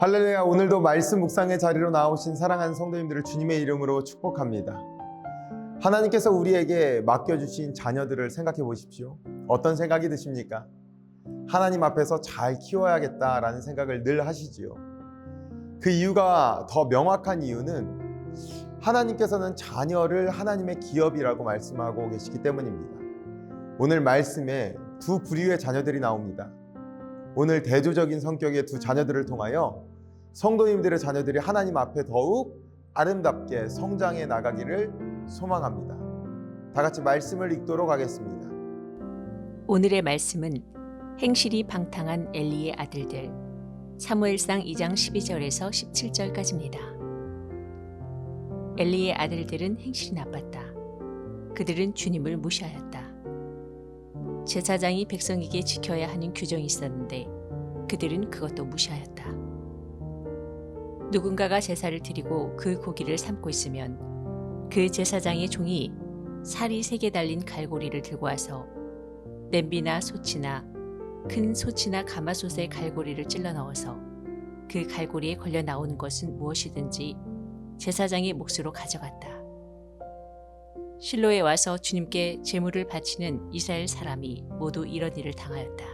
할렐루야. 오늘도 말씀 묵상의 자리로 나오신 사랑하는 성도님들을 주님의 이름으로 축복합니다. 하나님께서 우리에게 맡겨주신 자녀들을 생각해 보십시오. 어떤 생각이 드십니까? 하나님 앞에서 잘 키워야겠다라는 생각을 늘 하시지요. 그 이유가 더 명확한 이유는 하나님께서는 자녀를 하나님의 기업이라고 말씀하고 계시기 때문입니다. 오늘 말씀에 두 부류의 자녀들이 나옵니다. 오늘 대조적인 성격의 두 자녀들을 통하여 성도님들의 자녀들이 하나님 앞에 더욱 아름답게 성장해 나가기를 소망합니다. 다 같이 말씀을 읽도록 하겠습니다. 오늘의 말씀은 행실이 방탕한 엘리의 아들들 사무엘상 2장 12절에서 17절까지입니다. 엘리의 아들들은 행실이 나빴다. 그들은 주님을 무시하였다. 제사장이 백성에게 지켜야 하는 규정이 있었는데 그들은 그것도 무시하였다. 누군가가 제사를 드리고 그 고기를 삶고 있으면 그 제사장의 종이 살이 3개 달린 갈고리를 들고 와서 냄비나 솥이나 큰 솥이나 가마솥에 갈고리를 찔러 넣어서 그 갈고리에 걸려 나오는 것은 무엇이든지 제사장의 몫으로 가져갔다. 실로에 와서 주님께 제물을 바치는 이스라엘 사람이 모두 이런 일을 당하였다.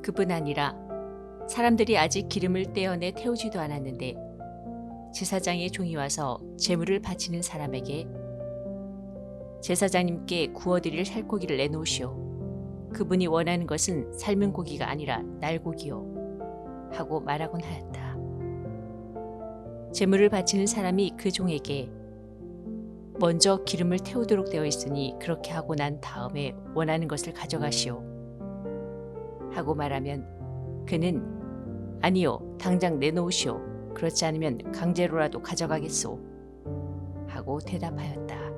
그뿐 아니라 사람들이 아직 기름을 떼어내 태우지도 않았는데 제사장의 종이 와서 제물을 바치는 사람에게 제사장님께 구워드릴 살코기를 내놓으시오. 그분이 원하는 것은 삶은 고기가 아니라 날고기요. 하고 말하곤 하였다. 제물을 바치는 사람이 그 종에게 먼저 기름을 태우도록 되어 있으니 그렇게 하고 난 다음에 원하는 것을 가져가시오. 하고 말하면 그는 아니요, 당장 내놓으시오. 그렇지 않으면 강제로라도 가져가겠소. 하고 대답하였다.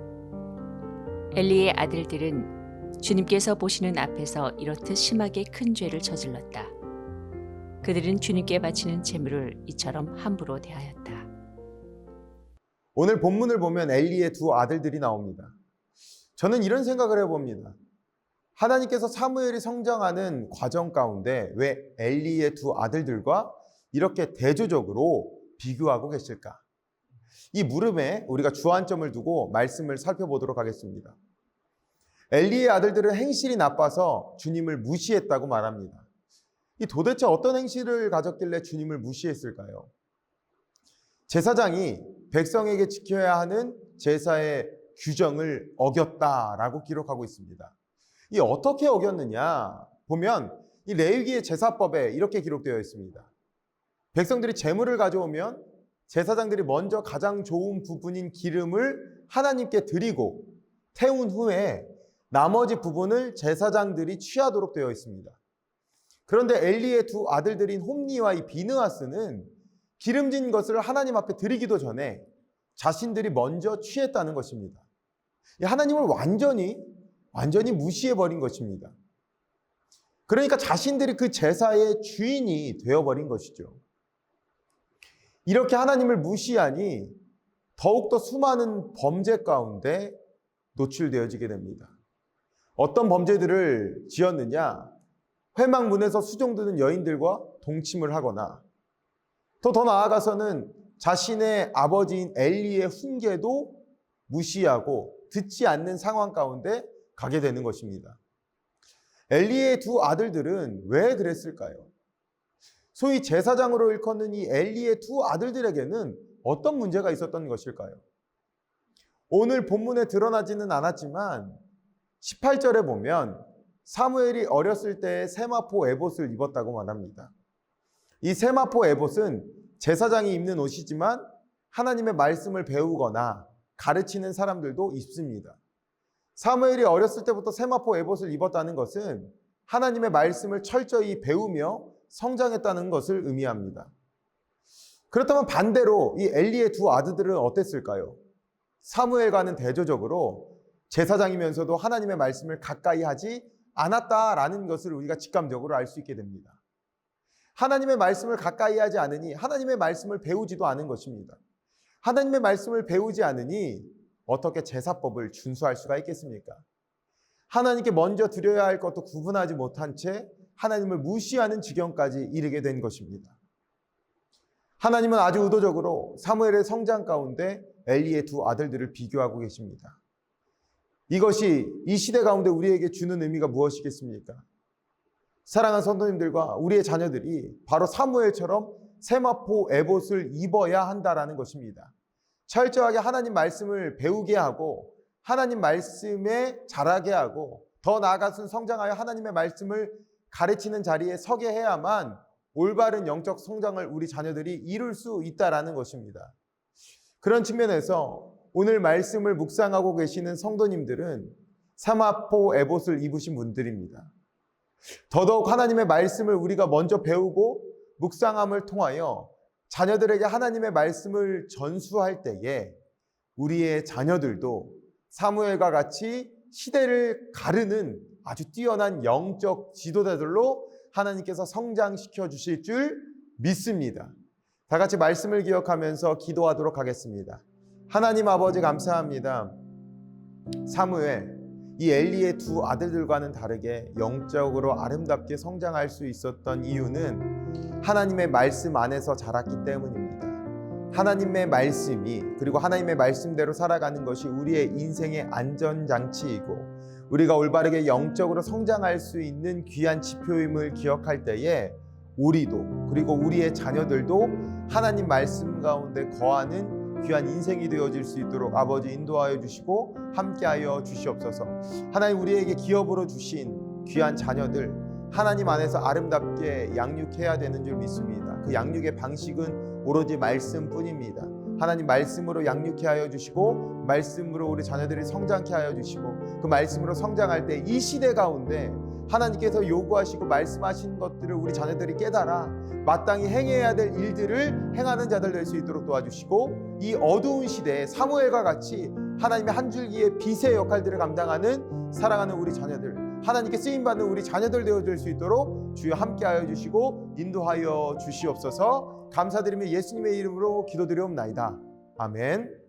엘리의 아들들은 주님께서 보시는 앞에서 이렇듯 심하게 큰 죄를 저질렀다. 그들은 주님께 바치는 제물을 이처럼 함부로 대하였다. 오늘 본문을 보면 엘리의 두 아들들이 나옵니다. 저는 이런 생각을 해봅니다. 하나님께서 사무엘이 성장하는 과정 가운데 왜 엘리의 두 아들들과 이렇게 대조적으로 비교하고 계실까? 이 물음에 우리가 주안점을 두고 말씀을 살펴보도록 하겠습니다. 엘리의 아들들은 행실이 나빠서 주님을 무시했다고 말합니다. 이 도대체 어떤 행실을 가졌길래 주님을 무시했을까요? 제사장이 백성에게 지켜야 하는 제사의 규정을 어겼다라고 기록하고 있습니다. 이 어떻게 어겼느냐 보면 이 레위기의 제사법에 이렇게 기록되어 있습니다. 백성들이 제물을 가져오면 제사장들이 먼저 가장 좋은 부분인 기름을 하나님께 드리고 태운 후에 나머지 부분을 제사장들이 취하도록 되어 있습니다. 그런데 엘리의 두 아들들인 홈니와 이 비느하스는 기름진 것을 하나님 앞에 드리기도 전에 자신들이 먼저 취했다는 것입니다. 하나님을 완전히 무시해버린 것입니다. 그러니까 자신들이 그 제사의 주인이 되어버린 것이죠. 이렇게 하나님을 무시하니 더욱더 수많은 범죄 가운데 노출되어지게 됩니다. 어떤 범죄들을 지었느냐? 회막문에서 수종드는 여인들과 동침을 하거나 또 더 나아가서는 자신의 아버지인 엘리의 훈계도 무시하고 듣지 않는 상황 가운데 가게 되는 것입니다. 엘리의 두 아들들은 왜 그랬을까요? 소위 제사장으로 일컫는 이 엘리의 두 아들들에게는 어떤 문제가 있었던 것일까요? 오늘 본문에 드러나지는 않았지만 18절에 보면 사무엘이 어렸을 때 세마포 에봇을 입었다고 말합니다. 이 세마포 에봇은 제사장이 입는 옷이지만 하나님의 말씀을 배우거나 가르치는 사람들도 입습니다. 사무엘이 어렸을 때부터 세마포 에봇을 입었다는 것은 하나님의 말씀을 철저히 배우며 성장했다는 것을 의미합니다. 그렇다면 반대로 이 엘리의 두 아들들은 어땠을까요? 사무엘과는 대조적으로 제사장이면서도 하나님의 말씀을 가까이 하지 않았다라는 것을 우리가 직감적으로 알 수 있게 됩니다. 하나님의 말씀을 가까이 하지 않으니 하나님의 말씀을 배우지도 않은 것입니다. 하나님의 말씀을 배우지 않으니 어떻게 제사법을 준수할 수가 있겠습니까? 하나님께 먼저 드려야 할 것도 구분하지 못한 채 하나님을 무시하는 지경까지 이르게 된 것입니다. 하나님은 아주 의도적으로 사무엘의 성장 가운데 엘리의 두 아들들을 비교하고 계십니다. 이것이 이 시대 가운데 우리에게 주는 의미가 무엇이겠습니까? 사랑하는 성도님들과 우리의 자녀들이 바로 사무엘처럼 세마포 에봇을 입어야 한다라는 것입니다. 철저하게 하나님 말씀을 배우게 하고 하나님 말씀에 자라게 하고 더 나아가서 성장하여 하나님의 말씀을 가르치는 자리에 서게 해야만 올바른 영적 성장을 우리 자녀들이 이룰 수 있다라는 것입니다. 그런 측면에서 오늘 말씀을 묵상하고 계시는 성도님들은 세마포 에봇을 입으신 분들입니다. 더더욱 하나님의 말씀을 우리가 먼저 배우고 묵상함을 통하여 자녀들에게 하나님의 말씀을 전수할 때에 우리의 자녀들도 사무엘과 같이 시대를 가르는 아주 뛰어난 영적 지도자들로 하나님께서 성장시켜 주실 줄 믿습니다. 다 같이 말씀을 기억하면서 기도하도록 하겠습니다. 하나님 아버지 감사합니다. 사무엘, 이 엘리의 두 아들들과는 다르게 영적으로 아름답게 성장할 수 있었던 이유는 하나님의 말씀 안에서 자랐기 때문입니다. 하나님의 말씀이 그리고 하나님의 말씀대로 살아가는 것이 우리의 인생의 안전장치이고 우리가 올바르게 영적으로 성장할 수 있는 귀한 지표임을 기억할 때에 우리도 그리고 우리의 자녀들도 하나님 말씀 가운데 거하는 귀한 인생이 되어질 수 있도록 아버지 인도하여 주시고 함께하여 주시옵소서. 하나님 우리에게 기업으로 주신 귀한 자녀들 하나님 안에서 아름답게 양육해야 되는 줄 믿습니다. 그 양육의 방식은 오로지 말씀뿐입니다. 하나님 말씀으로 양육해 하여 주시고 말씀으로 우리 자녀들이 성장케 하여 주시고 그 말씀으로 성장할 때 이 시대 가운데 하나님께서 요구하시고 말씀하신 것들을 우리 자녀들이 깨달아 마땅히 행해야 될 일들을 행하는 자들 될 수 있도록 도와주시고 이 어두운 시대에 사무엘과 같이 하나님의 한 줄기의 빛의 역할들을 감당하는 사랑하는 우리 자녀들 하나님께 쓰임받는 우리 자녀들 되어줄 수 있도록 주여 함께하여 주시고 인도하여 주시옵소서. 감사드리며 예수님의 이름으로 기도드리옵나이다. 아멘.